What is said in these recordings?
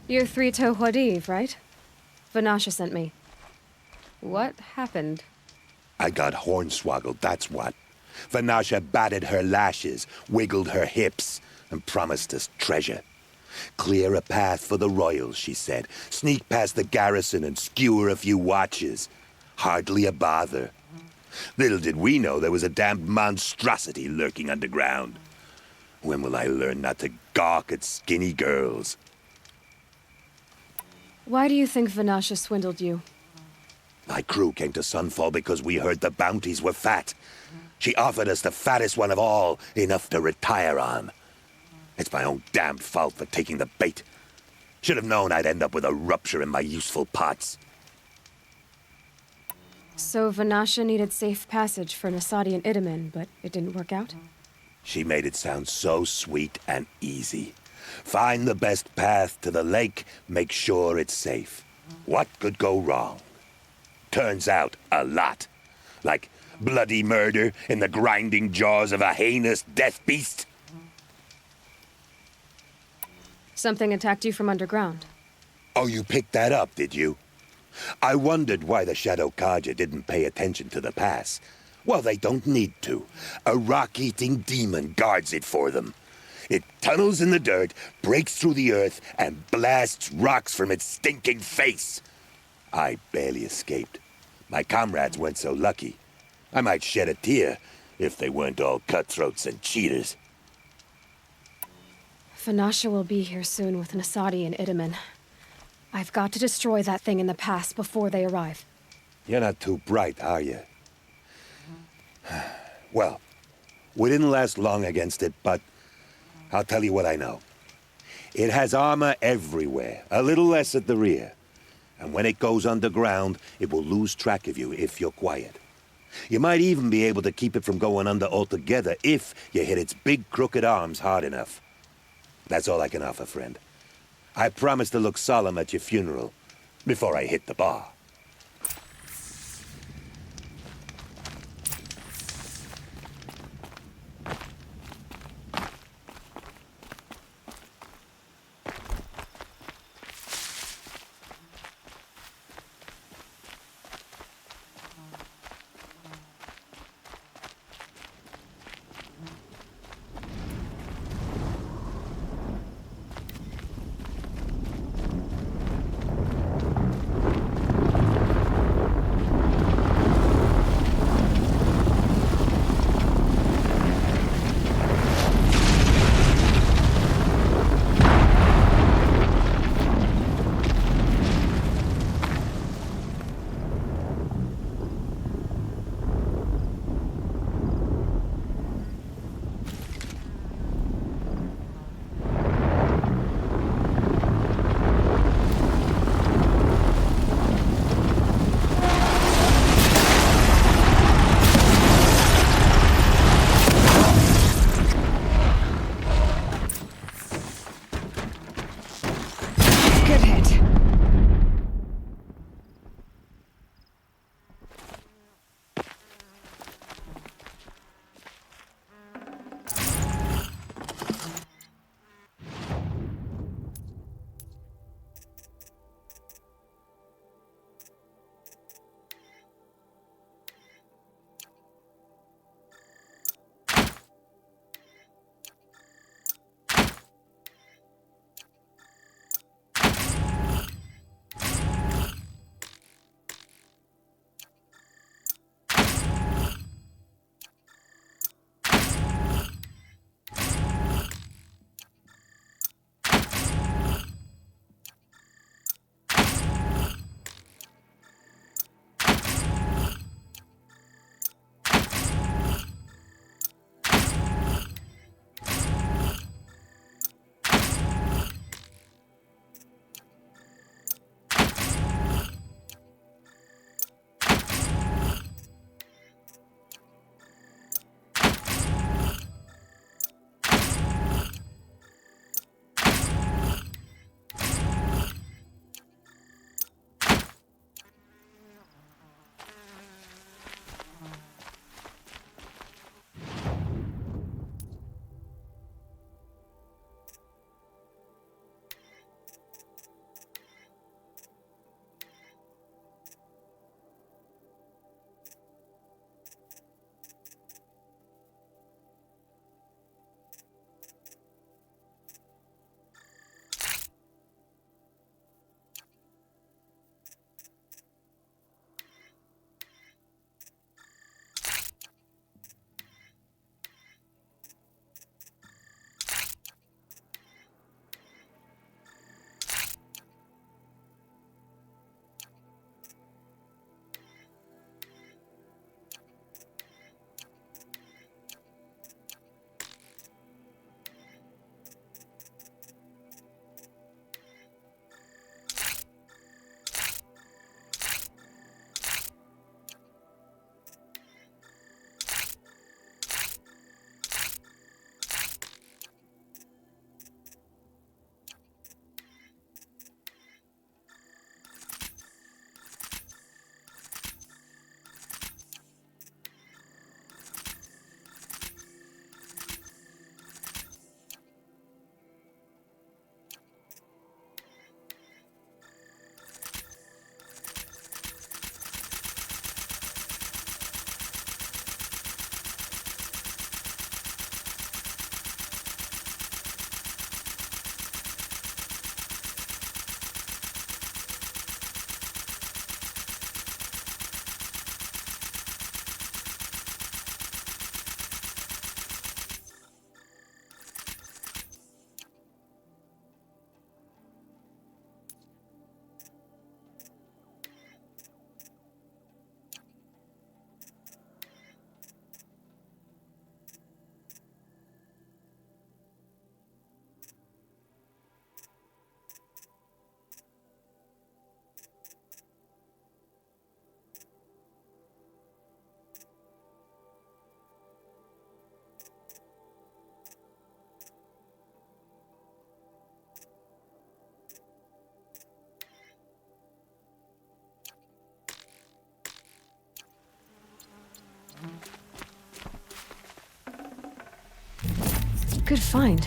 You're 3-to right? Vanasha sent me. What happened? I got hornswoggled, that's what. Vanasha batted her lashes, wiggled her hips, and promised us treasure. Clear a path for the royals, she said. Sneak past the garrison and skewer a few watches. Hardly a bother. Little did we know there was a damned monstrosity lurking underground. When will I learn not to gawk at skinny girls? Why do you think Vanasha swindled you? My crew came to Sunfall because we heard the bounties were fat. She offered us the fattest one of all, enough to retire on. It's my own damned fault for taking the bait. Should have known I'd end up with a rupture in my useful parts. So Vanasha needed safe passage for Nasadi and Itamen, but it didn't work out? She made it sound so sweet and easy. Find the best path to the lake, make sure it's safe. What could go wrong? Turns out, a lot. Like bloody murder in the grinding jaws of a heinous death beast. Something attacked you from underground. Oh, you picked that up, did you? I wondered why the Shadow Kaja didn't pay attention to the pass. Well, they don't need to. A rock-eating demon guards it for them. It tunnels in the dirt, breaks through the earth, and blasts rocks from its stinking face. I barely escaped. My comrades weren't so lucky. I might shed a tear if they weren't all cutthroats and cheaters. Vanasha will be here soon with Nasadi and Itamen. I've got to destroy that thing in the pass before they arrive. You're not too bright, are you? Well, we didn't last long against it, but I'll tell you what I know. It has armor everywhere, a little less at the rear. And when it goes underground, it will lose track of you if you're quiet. You might even be able to keep it from going under altogether if you hit its big crooked arms hard enough. That's all I can offer, friend. I promise to look solemn at your funeral before I hit the bar. Good find.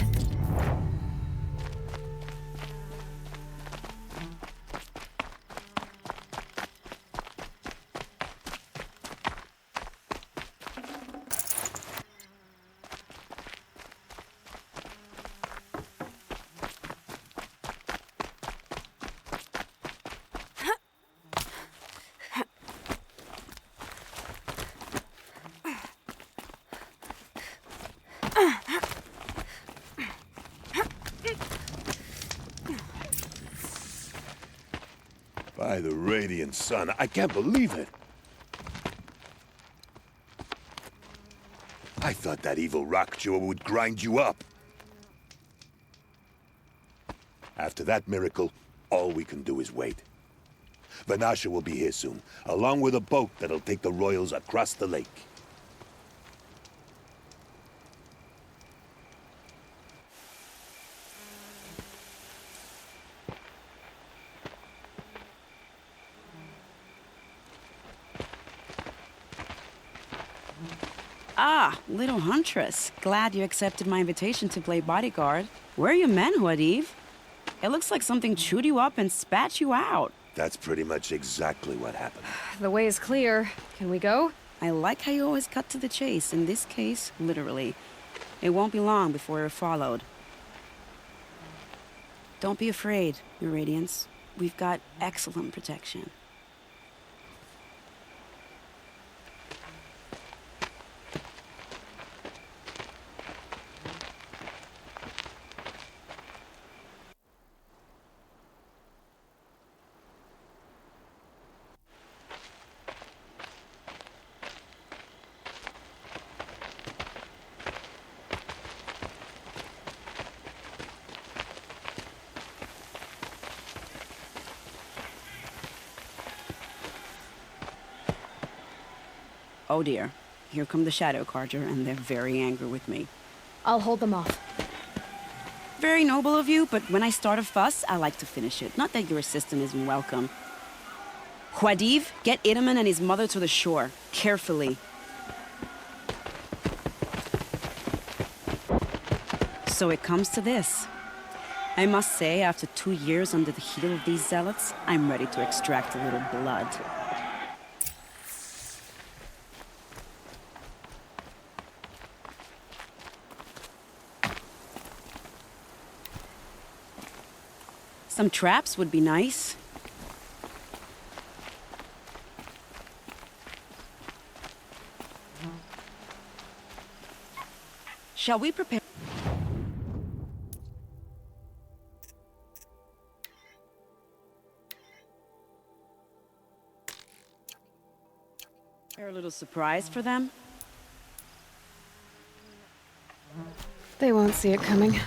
By the radiant sun, I can't believe it. I thought that evil rock jaw would grind you up. After that miracle, all we can do is wait. Vanasha will be here soon, along with a boat that'll take the royals across the lake. Ah, little huntress. Glad you accepted my invitation to play bodyguard. Where are your men, Huadiv? It looks like something chewed you up and spat you out. That's pretty much exactly what happened. The way is clear. Can we go? I like how you always cut to the chase. In this case, literally. It won't be long before you're followed. Don't be afraid, Your Radiance. We've got excellent protection. Oh dear, here come the Shadow Carja, and they're very angry with me. I'll hold them off. Very noble of you, but when I start a fuss, I like to finish it. Not that your assistant isn't welcome. Huadiv, get Itaman and his mother to the shore. Carefully. So it comes to this. I must say, after 2 years under the heel of these zealots, I'm ready to extract a little blood. Some traps would be nice. Shall we prepare? A little surprise for them? They won't see it coming.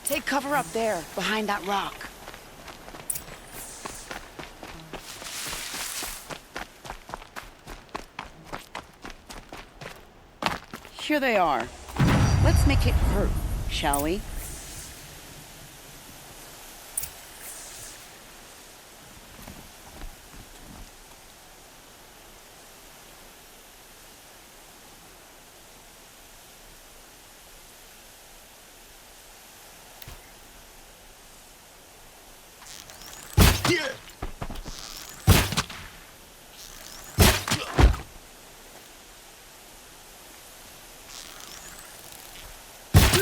Take cover up there, behind that rock. Here they are. Let's make it hurt, shall we?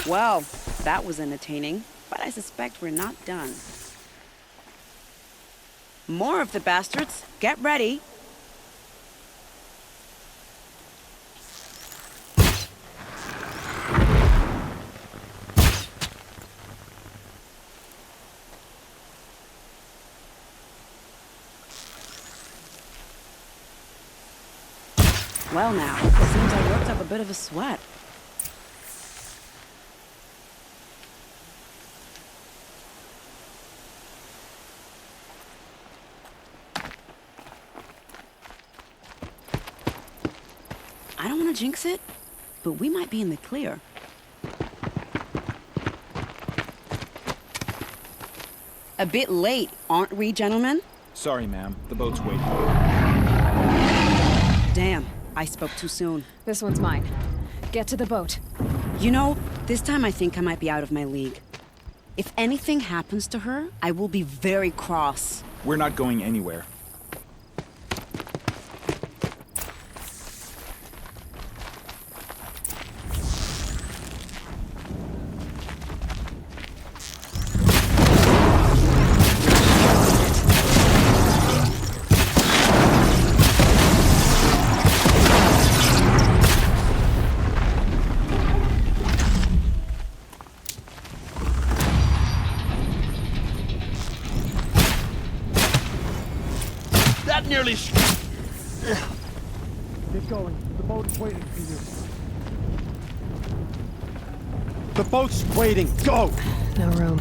Well, that was entertaining, but I suspect we're not done. More of the bastards. Get ready. Well now, seems I worked up a bit of a sweat. I don't want to jinx it, but we might be in the clear. A bit late, aren't we, gentlemen? Sorry, ma'am. The boat's waiting. Damn, I spoke too soon. This one's mine. Get to the boat. You know, this time I think I might be out of my league. If anything happens to her, I will be very cross. We're not going anywhere. That nearly... Get going. The boat's waiting for you. The boat's waiting. Go! No room.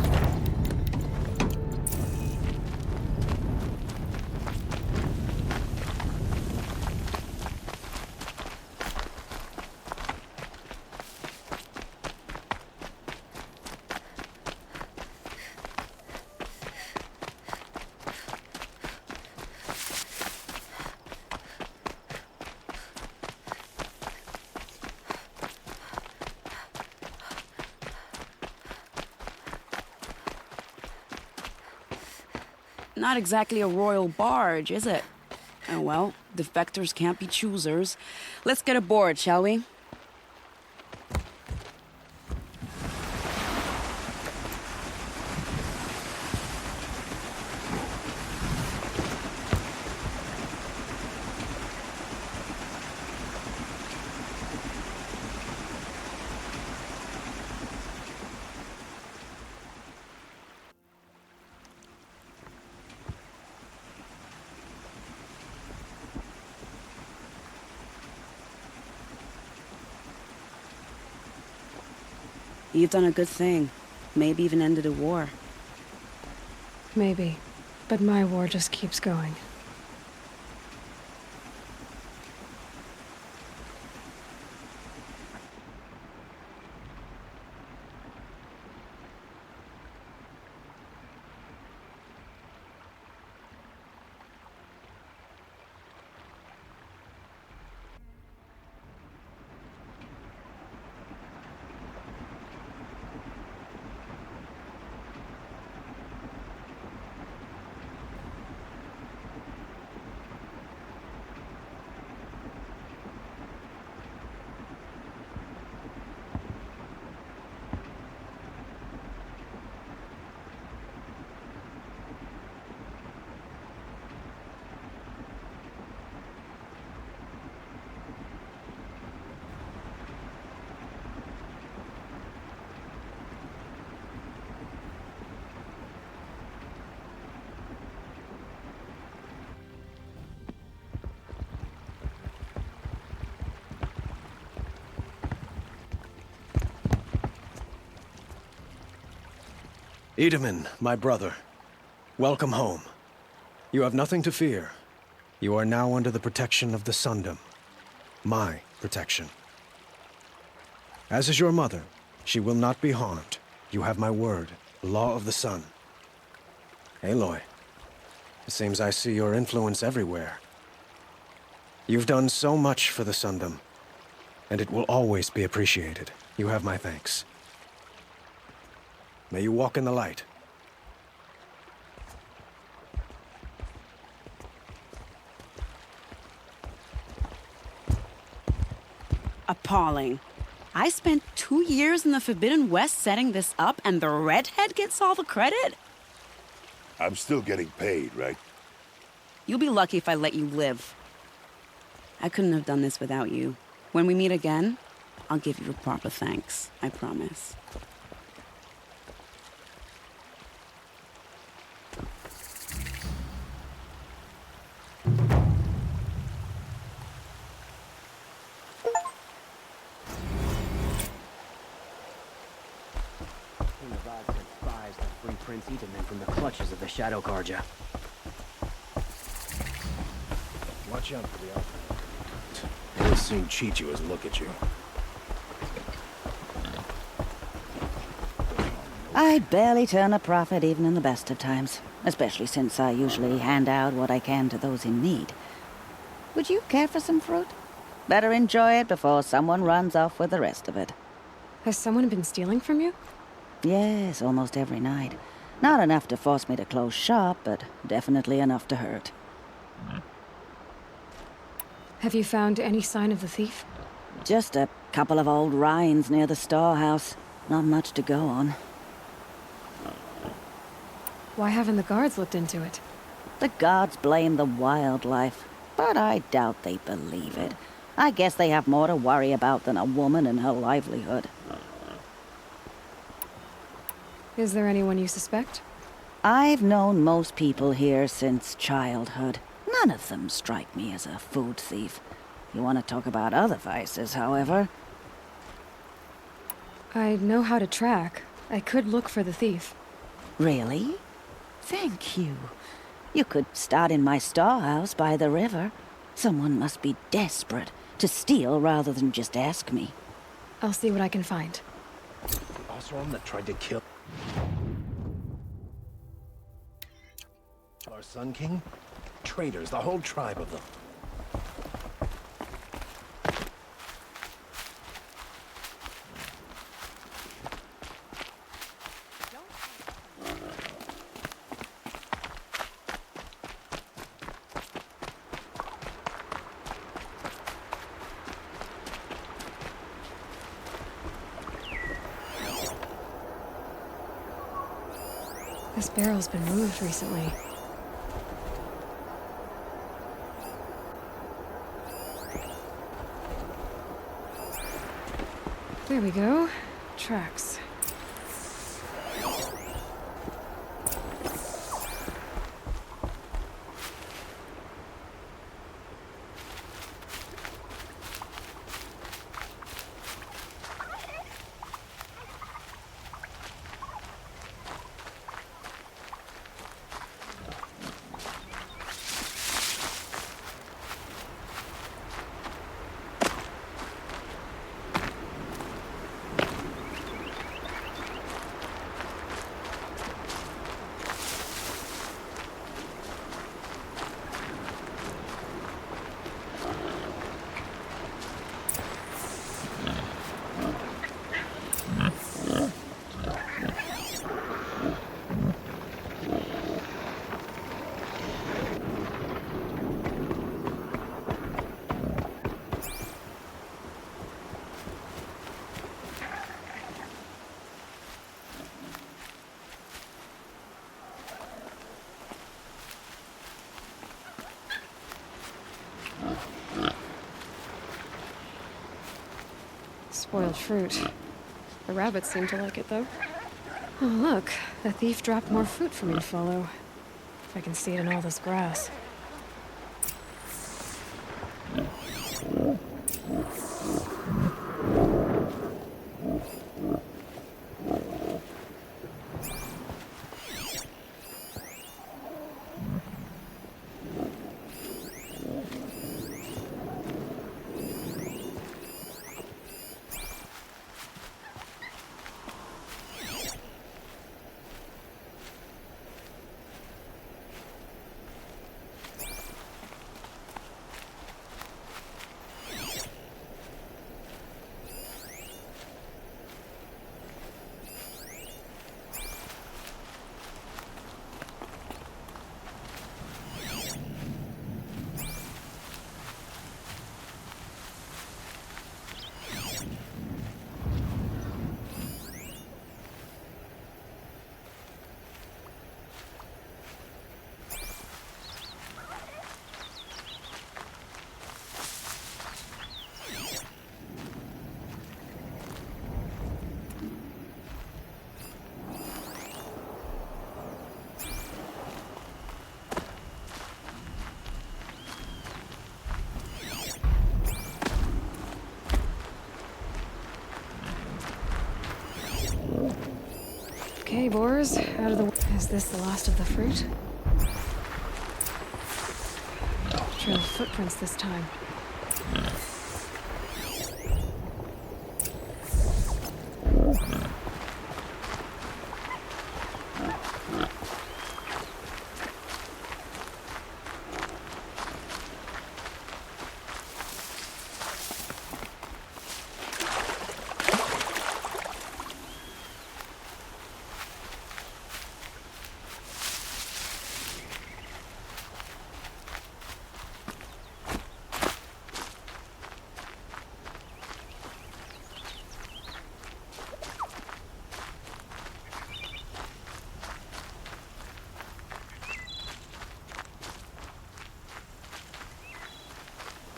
Not exactly a royal barge, is it? Oh well, defectors can't be choosers. Let's get aboard, shall we? You've done a good thing. Maybe even ended a war. Maybe. But my war just keeps going. Edaman, my brother. Welcome home. You have nothing to fear. You are now under the protection of the Sundom. My protection. As is your mother, she will not be harmed. You have my word, law of the sun. Aloy, it seems I see your influence everywhere. You've done so much for the Sundom, and it will always be appreciated. You have my thanks. May you walk in the light. Appalling. I spent 2 years in the Forbidden West setting this up, and the redhead gets all the credit? I'm still getting paid, right? You'll be lucky if I let you live. I couldn't have done this without you. When we meet again, I'll give you a proper thanks. I promise. Spies to free Prince Edaman from the clutches of the Shadow Carja. Watch out for the outfit. He'll soon cheat you as look at you. I barely turn a profit even in the best of times, especially since I usually hand out what I can to those in need. Would you care for some fruit? Better enjoy it before someone runs off with the rest of it. Has someone been stealing from you? Yes, almost every night. Not enough to force me to close shop, but definitely enough to hurt. Have you found any sign of the thief? Just a couple of old rinds near the storehouse. Not much to go on. Why haven't the guards looked into it? The gods blame the wildlife, but I doubt they believe it. I guess they have more to worry about than a woman and her livelihood. Is there anyone you suspect? I've known most people here since childhood. None of them strike me as a food thief. You want to talk about other vices, however? I know how to track. I could look for the thief. Really? Thank you. You could start in my storehouse by the river. Someone must be desperate to steal rather than just ask me. I'll see what I can find. Also, one that tried to kill our Sun King? Traitors, the whole tribe of them. This barrel's been moved recently. There we go. Tracks. Spoiled fruit. The rabbits seem to like it, though. Oh, look. The thief dropped more fruit for me to follow. If I can see it in all this grass. Okay, boars, out of the... Is this the last of the fruit? Trail of footprints this time.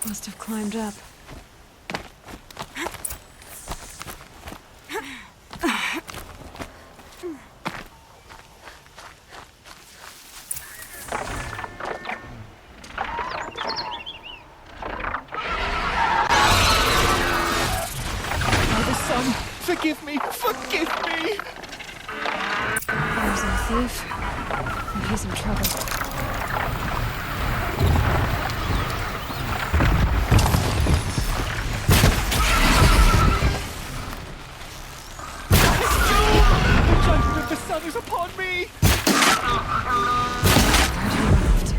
Must have climbed up. Forgive me! Forgive me! There's a thief. And he's in trouble. The judgment of the sun is upon me! Where do you move to?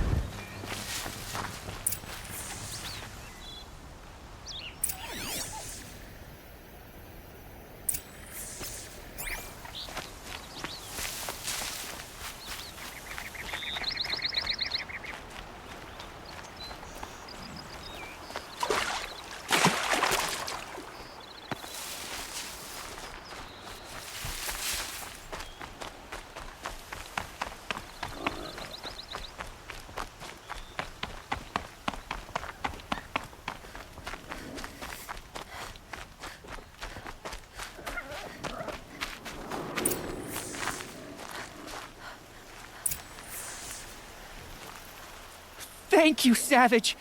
Thank you, Savage!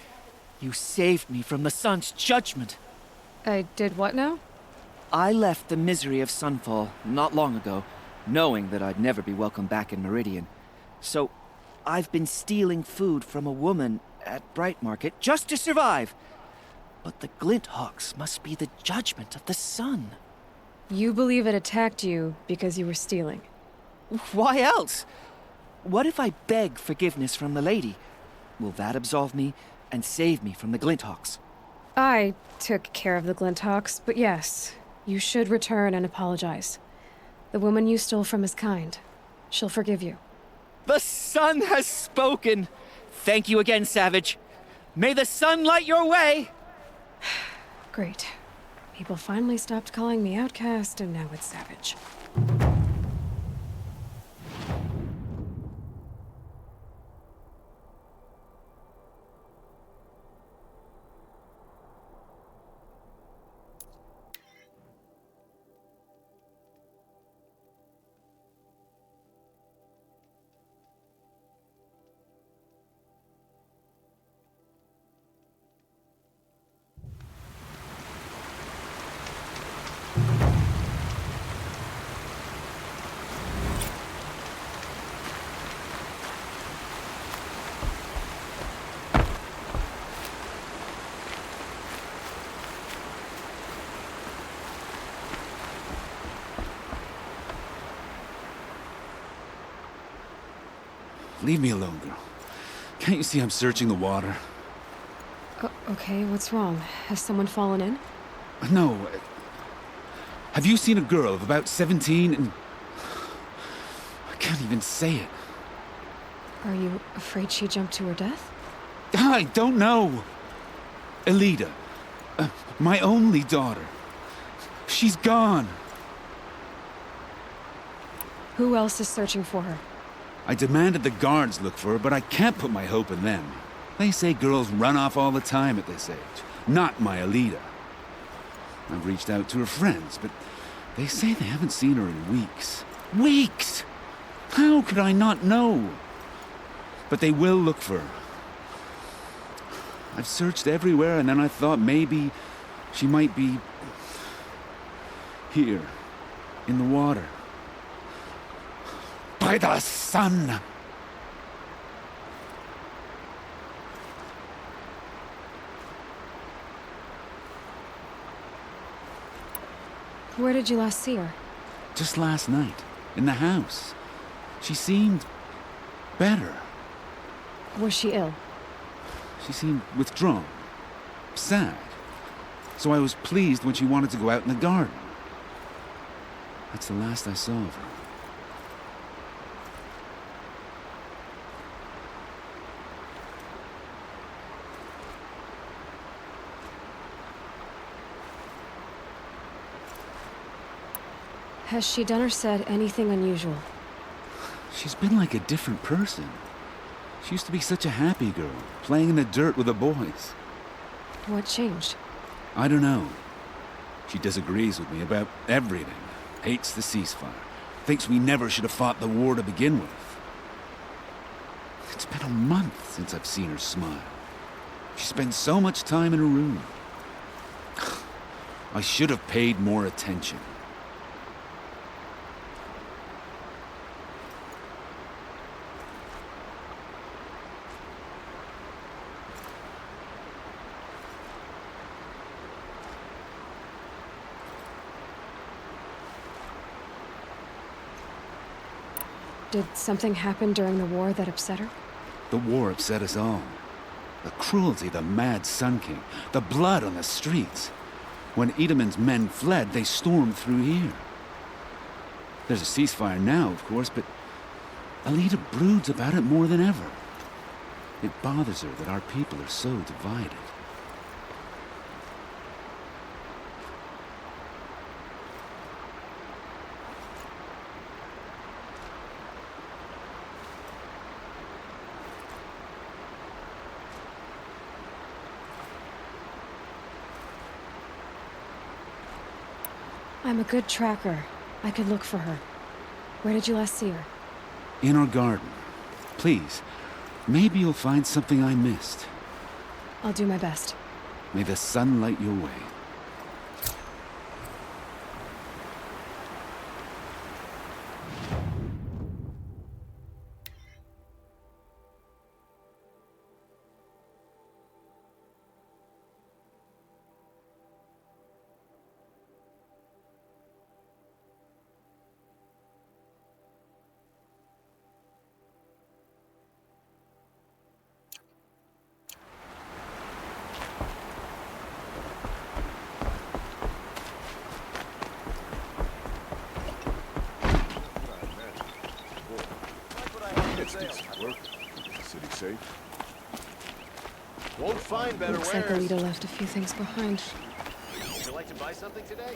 You saved me from the sun's judgment. I did what now? I left the misery of Sunfall not long ago, knowing that I'd never be welcome back in Meridian. So, I've been stealing food from a woman at Bright Market just to survive. But the Glinthawks must be the judgment of the sun. You believe it attacked you because you were stealing. Why else? What if I beg forgiveness from the lady? Will that absolve me and save me from the Glinthawks? I took care of the Glinthawks, but yes, you should return and apologize. The woman you stole from is kind. She'll forgive you. The sun has spoken! Thank you again, Savage. May the sun light your way! Great. People finally stopped calling me outcast, and now it's Savage. Leave me alone, girl. Can't you see I'm searching the water? Okay, what's wrong? Has someone fallen in? No. Have you seen a girl of about 17 and... I can't even say it. Are you afraid she jumped to her death? I don't know. Elida. My only daughter. She's gone. Who else is searching for her? I demanded the guards look for her, but I can't put my hope in them. They say girls run off all the time at this age. Not my Elida. I've reached out to her friends, but they say they haven't seen her in weeks. Weeks! How could I not know? But they will look for her. I've searched everywhere, and then I thought maybe she might be... here, in the water. By the sun! Where did you last see her? Just last night, in the house. She seemed... better. Was she ill? She seemed withdrawn. Sad. So I was pleased when she wanted to go out in the garden. That's the last I saw of her. Has she done or said anything unusual? She's been like a different person. She used to be such a happy girl, playing in the dirt with the boys. What changed? I don't know. She disagrees with me about everything. Hates the ceasefire. Thinks we never should have fought the war to begin with. It's been a month since I've seen her smile. She spends so much time in her room. I should have paid more attention. Did something happen during the war that upset her? The war upset us all. The cruelty of the mad Sun King. The blood on the streets. When Edamon's men fled, they stormed through here. There's a ceasefire now, of course, but Alita broods about it more than ever. It bothers her that our people are so divided. I'm a good tracker. I could look for her. Where did you last see her? In our garden. Please, maybe you'll find something I missed. I'll do my best. May the sun light your way. City safe. Won't find better Looks like wares. Alita left a few things behind. Would you like to buy something today?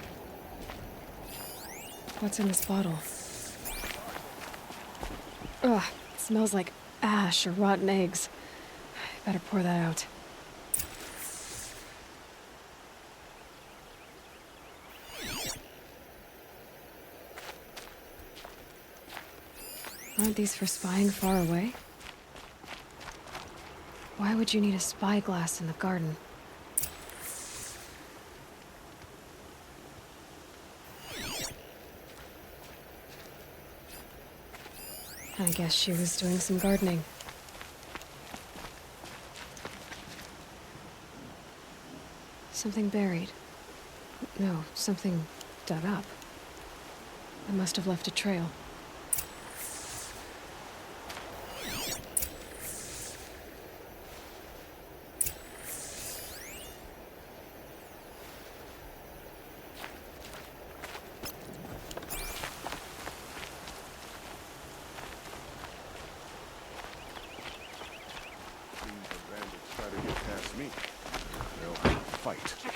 What's in this bottle? Ugh, it smells like ash or rotten eggs. Better pour that out. Aren't these for spying far away? Why would you need a spyglass in the garden? I guess she was doing some gardening. Something buried. No, something dug up. I must have left a trail.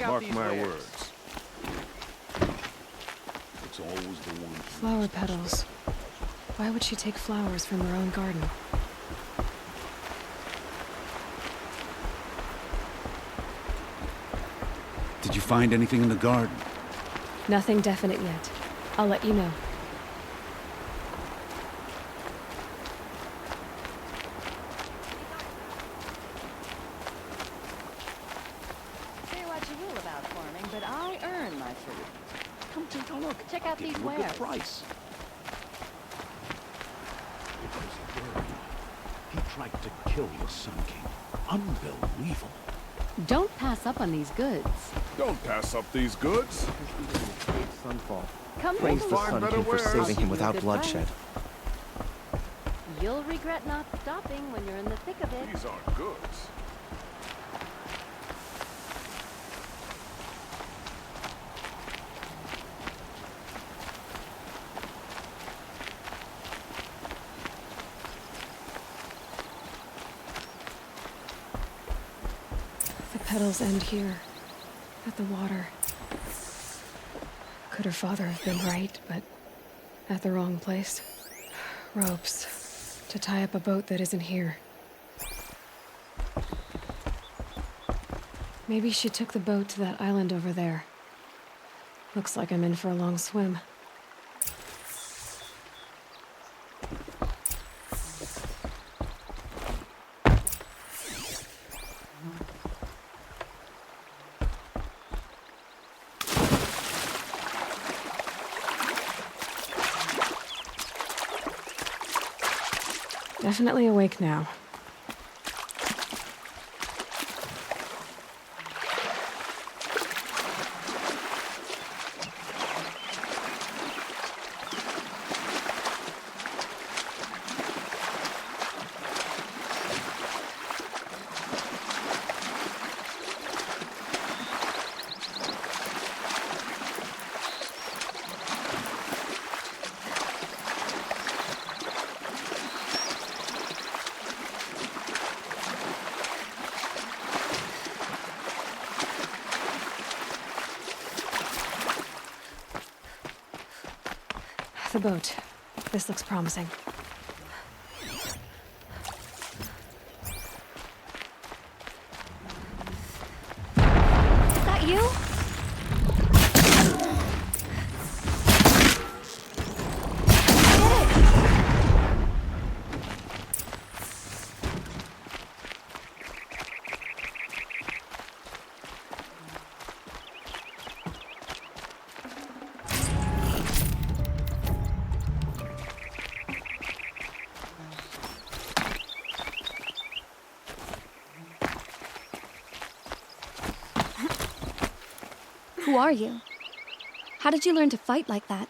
Mark my words. It's always the one. Flower petals. Why would she take flowers from her own garden? Did you find anything in the garden? Nothing definite yet. I'll let you know. But I earn my food. Come take a look. Check out these wares. Good price. It was a girl. He tried to kill the Sun King. Unbelievable. Don't pass up on these goods. Don't pass up these goods. Sunfall. Come Praise take a the look. Sun King for saving him without Good bloodshed. price. You'll regret not stopping when you're in the thick of it. These aren't goods. The petals end here, at the water. Could her father have been right, but at the wrong place? Ropes, to tie up a boat that isn't here. Maybe she took the boat to that island over there. Looks like I'm in for a long swim. Definitely awake now. The boat. This looks promising. Is that you? Who are you? How did you learn to fight like that?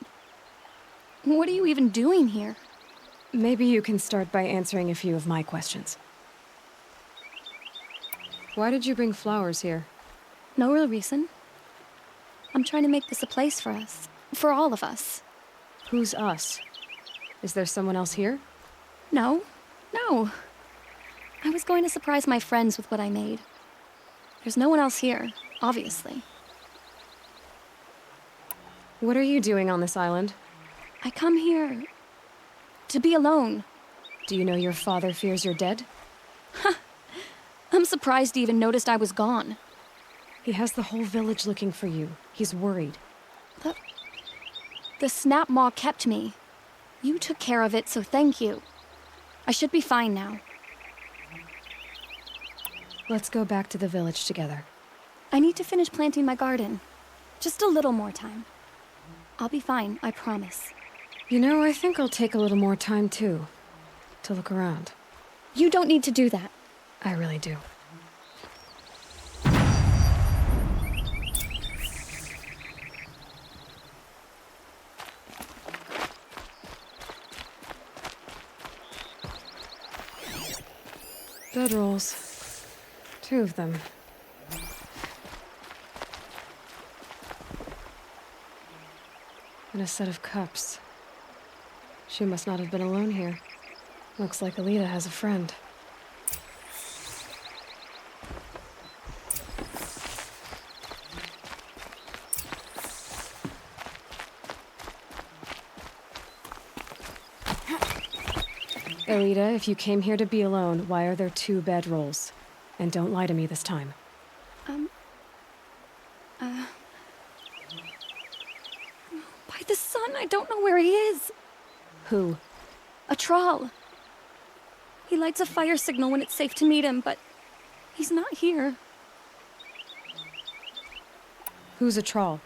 What are you even doing here? Maybe you can start by answering a few of my questions. Why did you bring flowers here? No real reason. I'm trying to make this a place for us. For all of us. Who's us? Is there someone else here? No. No. I was going to surprise my friends with what I made. There's no one else here, obviously. What are you doing on this island? I come here to be alone. Do you know your father fears you're dead? I'm surprised he even noticed I was gone. He has the whole village looking for you. He's worried. The snap maw kept me. You took care of it, so thank you. I should be fine now. Let's go back to the village together. I need to finish planting my garden. Just a little more time. I'll be fine, I promise. You know, I think I'll take a little more time, too. To look around. You don't need to do that. I really do. Bedrolls. 2 of them. And a set of cups. She must not have been alone here. Looks like Alita has a friend. Alita, if you came here to be alone, why are there 2 bedrolls? And don't lie to me this time. By the sun, I don't know where he is. Who? A troll. He lights a fire signal when it's safe to meet him, but he's not here. Who's a troll?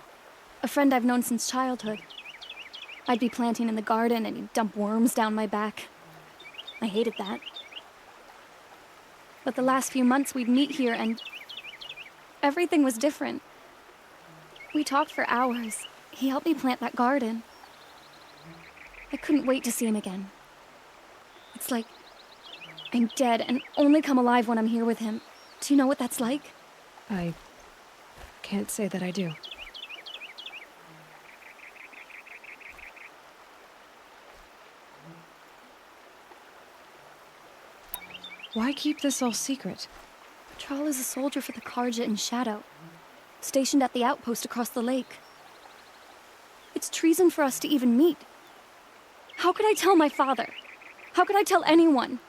A friend I've known since childhood. I'd be planting in the garden and he'd dump worms down my back. I hated that. But the last few months we'd meet here and everything was different. We talked for hours. He helped me plant that garden. I couldn't wait to see him again. It's like I'm dead and only come alive when I'm here with him. Do you know what that's like? I can't say that I do. Why keep this all secret? Troll is a soldier for the Karja in Shadow, stationed at the outpost across the lake. It's treason for us to even meet. How could I tell my father? How could I tell anyone?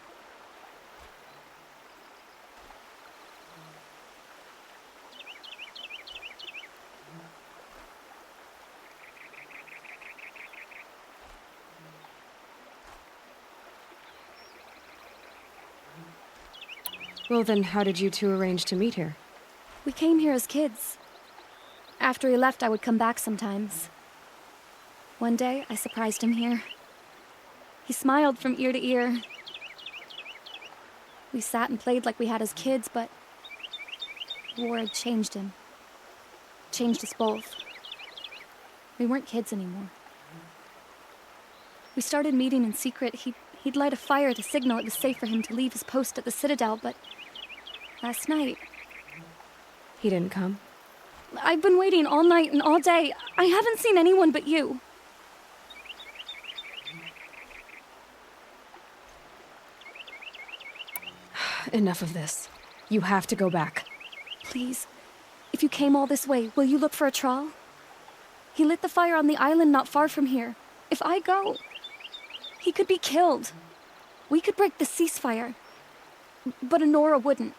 Well, then how did you two arrange to meet here? We came here as kids. After he left, I would come back sometimes. One day, I surprised him here. He smiled from ear to ear. We sat and played like we had as kids, but war had changed him. Changed us both. We weren't kids anymore. We started meeting in secret. He'd light a fire to signal it was safe for him to leave his post at the Citadel, but last night... He didn't come? I've been waiting all night and all day. I haven't seen anyone but you. Enough of this. You have to go back. Please, if you came all this way, will you look for a trawl? He lit the fire on the island not far from here. If I go, he could be killed. We could break the ceasefire, but Honora wouldn't.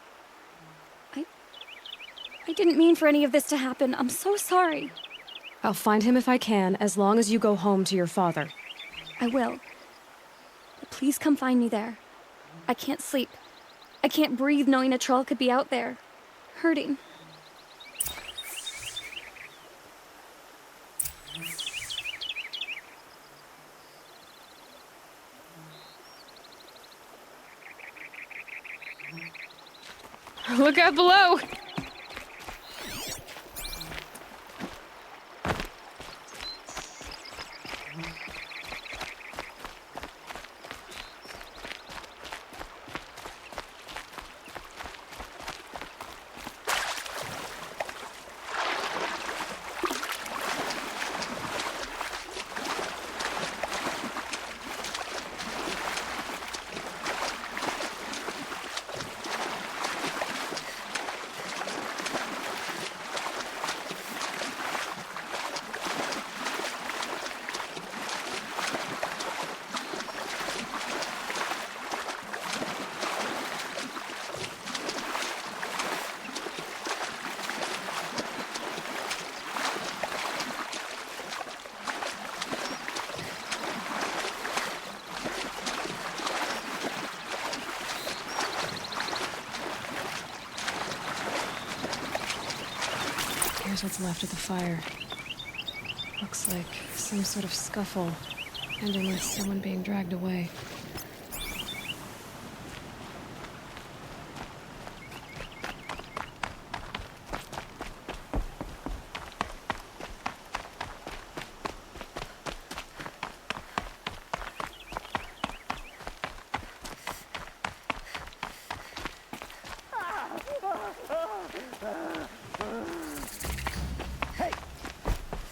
I didn't mean for any of this to happen. I'm so sorry. I'll find him if I can, as long as you go home to your father. I will. But please come find me there. I can't sleep. I can't breathe knowing a troll could be out there, hurting. Look out below! Here's what's left of the fire. Looks like some sort of scuffle, ending with someone being dragged away.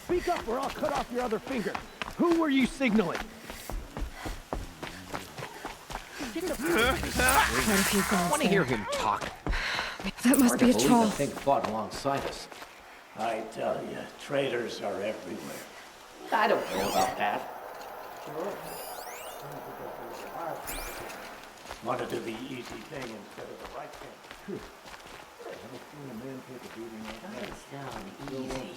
Speak up or I'll cut off your other finger. Who were you signaling? Quite a few guards I want to there. hear him talk. That must Hard be a to believe troll. the thing fought alongside us. I tell you, traitors are everywhere. I don't know about that. Want to do the easy thing instead of the right thing. Haven't seen a man take a beating like that. Easy.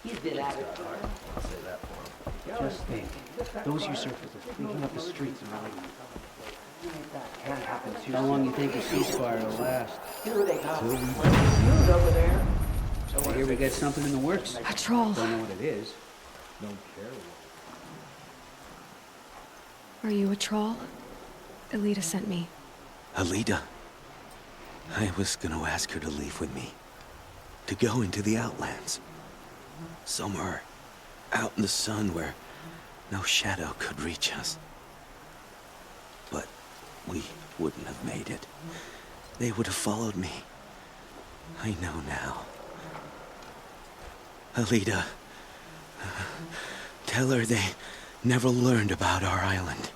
He's been at it hard. I'll say that for him. Just think, those usurpers are freaking up the streets around you. Can't happen too How long you think the ceasefire will last? Here they come. Over there. I hear we got something in the works. A troll. Don't know what it is. Don't care. Are you a troll? Elita sent me. Alida. I was gonna ask her to leave with me. To go into the Outlands. Somewhere out in the sun where no shadow could reach us. But we wouldn't have made it. They would have followed me. I know now. Alida, tell her they never learned about our island.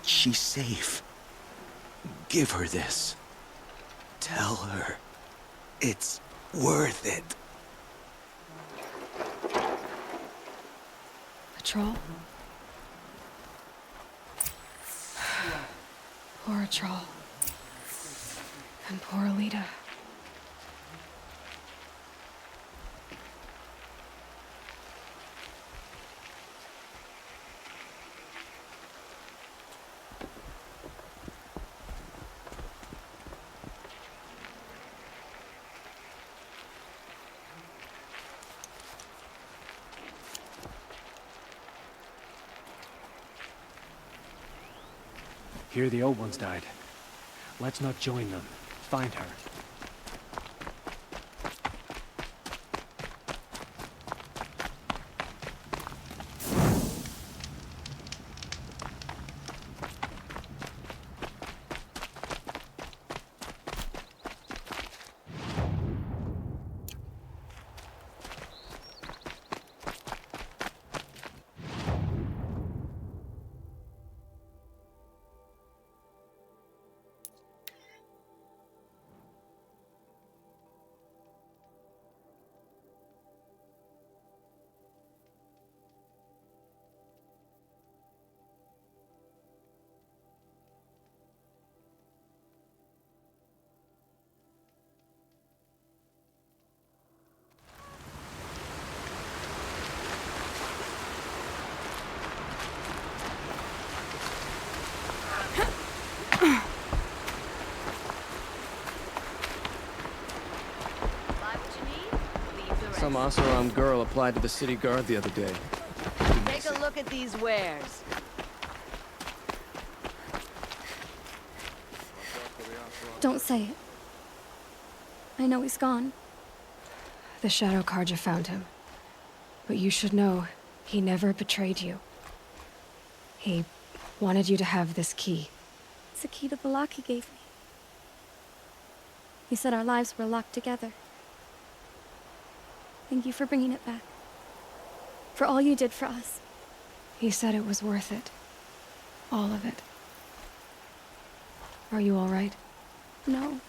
She's safe. Give her this. Tell her it's worth it. A troll? Poor troll. And poor Alita. Here the old ones died. Let's not join them. Find her. Some Asaram girl applied to the city guard the other day. Take a look at these wares. Don't say it. I know he's gone. The Shadow Karja found him. But you should know, he never betrayed you. He wanted you to have this key. It's a key to the lock he gave me. He said our lives were locked together. Thank you for bringing it back. For all you did for us. He said it was worth it. All of it. Are you all right? No.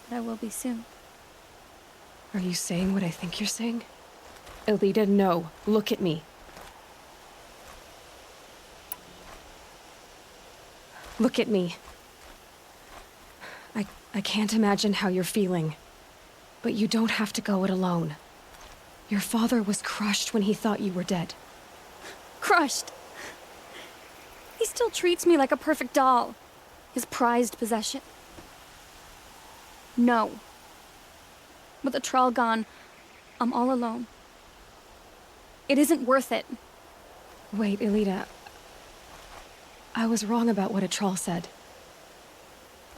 But I will be soon. Are you saying what I think you're saying? Elita, no. Look at me. Look at me. I can't imagine how you're feeling. But you don't have to go it alone. Your father was crushed when he thought you were dead. Crushed! He still treats me like a perfect doll. His prized possession. No. With the Troll gone, I'm all alone. It isn't worth it. Wait, Elita. I was wrong about what a troll said.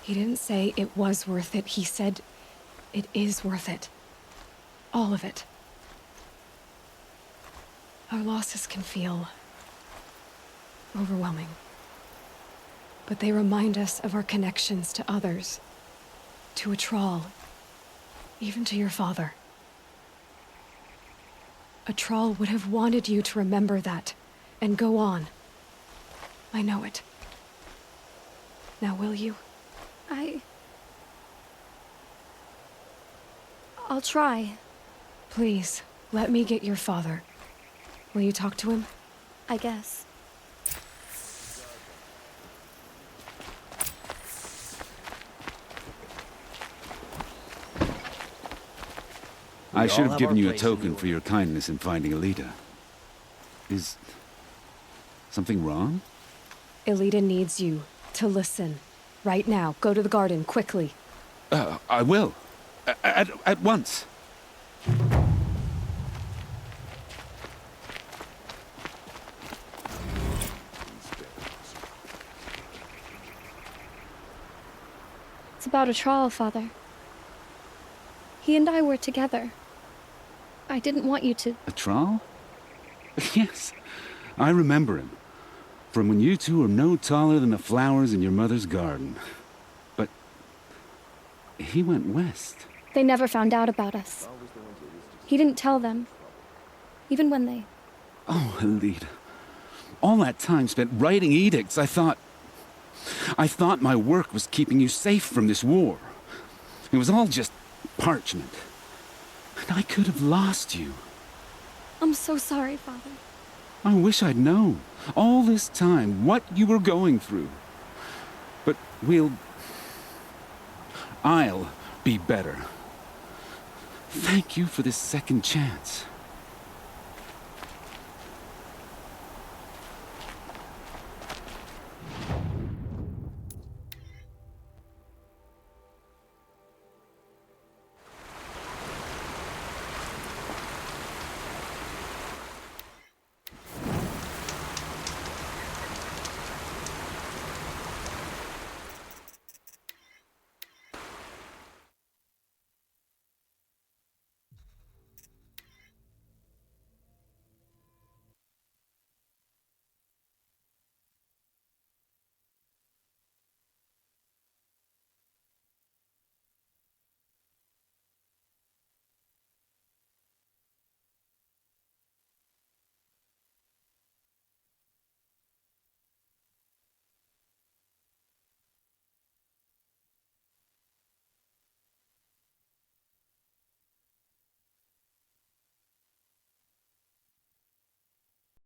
He didn't say it was worth it. He said it is worth it. All of it. Our losses can feel overwhelming. But they remind us of our connections to others. To a Troll. Even to your father. A Troll would have wanted you to remember that and go on. I know it. Now will you? I'll try. Please, let me get your father. Will you talk to him? I guess. I should have given you a token for your kindness in finding Elita. Is something wrong? Elita needs you to listen. Right now. Go to the garden, quickly. I will. At once. It's about a Troll, Father. He and I were together. I didn't want you to... A Troll? Yes, I remember him. From when you two were no taller than the flowers in your mother's garden. But he went west. They never found out about us. He didn't tell them. Even when they... Oh, Elita. All that time spent writing edicts, I thought my work was keeping you safe from this war. It was all just parchment. And I could have lost you. I'm so sorry, Father. I wish I'd known, all this time, what you were going through. But I'll be better. Thank you for this second chance.